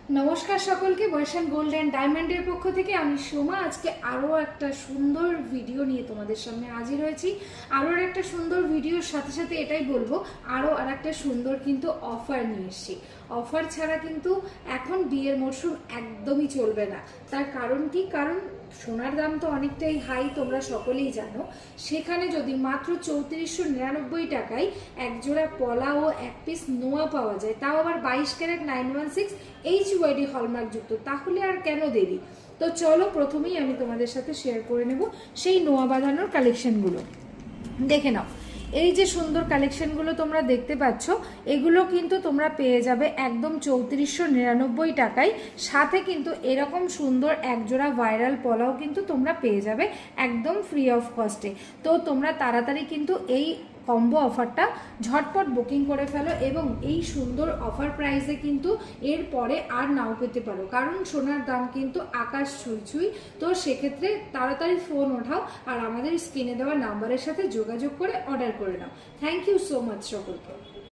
নমস্কার সকলকে, বৈশান gold and ডায়মন্ডের পক্ষ থেকে আমি সোমা আজকে আরও একটা সুন্দর ভিডিও নিয়ে তোমাদের সামনে হাজির হয়েছি। আরও একটা সুন্দর ভিডিওর সাথে সাথে এটাই বলবো, আরও আর একটা সুন্দর কিন্তু অফার নিয়ে এসেছি। অফার ছাড়া কিন্তু এখন বিয়ের মরশুম একদমই চলবে না। তার কারণ কি? কারণ সোনার দাম তো অনেকটাই হাই, তোমরা সকলেই জানো। সেখানে যদি মাত্র 3499 টাকায় একজোড়া পলা ও এক পিস নোয়া পাওয়া যায়, তাও আবার 22 ক্যারেট 916 HUID হলমার্ক যুক্ত, তাহলে আর কেন দেরি? তো চলো প্রথমেই আমি তোমাদের সাথে শেয়ার করে নেব সেই নোয়া বাঁধানোর কালেকশনগুলো। দেখে নাও, এই যে সুন্দর কালেকশনগুলো তোমরা দেখতে পাচ্ছ, এগুলো কিন্তু তোমরা পেয়ে যাবে একদম 3499 টাকায়। সাথে কিন্তু এরকম সুন্দর একজোড়া ভাইরাল পলাও কিন্তু তোমরা পেয়ে যাবে একদম ফ্রি অফ কস্টে। তো তোমরা তাড়াতাড়ি কিন্তু এই কম্বো অফারটা ঝটপট বুকিং করে ফেলো এবং এই সুন্দর অফার প্রাইসে কিন্তু এর পরে আর নাও পেতে পারো, কারণ সোনার দাম কিন্তু আকাশ ছুঁই ছুঁই। তো সেক্ষেত্রে তাড়াতাড়ি ফোন ওঠাও আর আমাদের স্ক্রিনে দেওয়া নাম্বারের সাথে যোগাযোগ করে অর্ডার করে নাও। থ্যাংক ইউ সো মাচ সকলকে।